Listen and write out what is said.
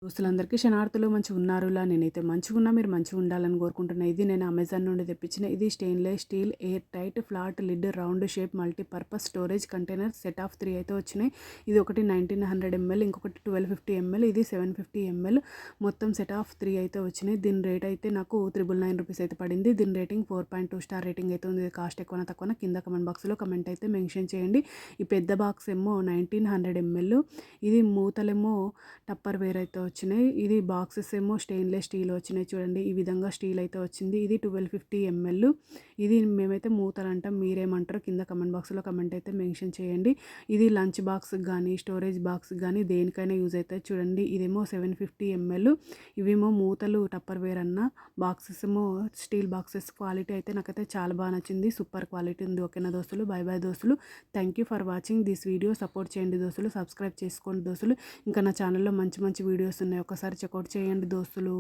దోస్తులందరికీ శనార్థులు మంచిగున్నారులా. నేనైతే మంచిగున్నా, మీరు మంచిగుండాలని కోరుకుంటున్నా. ఇది నేను అమెజాన్ నుండి తెప్పించిన ఇది stainless steel air tight flat lid round shape multipurpose storage container set of 3 అయితే వచ్చినాయి. ఇది ఒకటి 1900 ml, ఇంకొకటి 1250 ml, ఇది 750 ml. మొత్తం సెట్ ఆఫ్ 3 అయితే వచ్చినాయి. దీని రేట్ అయితే నాకు 999 రూపీస్ అయితే పడింది. దీని రేటింగ్ 4.2 స్టార్ రేటింగ్ అయితే ఉంది. కాస్ట్ ఎక్కువనా తక్కువనా కింద కమెంట్ బాక్స్లో కమెంట్ అయితే మెన్షన్ చేయండి. ఈ పెద్ద బాక్స్ ఏమో 1900 ml, ఇది మూతలేమో టప్పర్ వేర్ అయితే వచ్చినాయి. ఇది బాక్సెస్ ఏమో స్టెయిన్లెస్ స్టీల్ వచ్చినాయి. చూడండి ఈ విధంగా స్టీల్ అయితే వచ్చింది. ఇది 1250 ml. ఇది మేమైతే మూతలు అంటాం, మీరేమంటారో కింద కమెంట్ బాక్స్లో కమెంట్ అయితే మెన్షన్ చేయండి. ఇది లంచ్ బాక్స్ కానీ స్టోరేజ్ బాక్స్ కానీ దేనికైనా యూజ్ అవుతుంది. చూడండి ఇదేమో 750 ml. ఇవేమో మూతలు టప్పర్ వేర్ అన్న, బాక్సెస్ ఏమో స్టీల్ బాక్సెస్. క్వాలిటీ అయితే నాకైతే చాలా బాగా నచ్చింది, సూపర్ క్వాలిటీ ఉంది. ఓకేనా దోస్తులు, బై బై దోస్తులు. Thank you for watching this video. Support చేయండి దోస్తులు, సబ్స్క్రైబ్ చేసుకోండి దోస్తులు. ఇంకా నా ఛానల్లో మంచి మంచి వీడియోస్ ఉన్నాయి, ఒకసారి చెక్అవుట్ చేయండి దోస్తులు.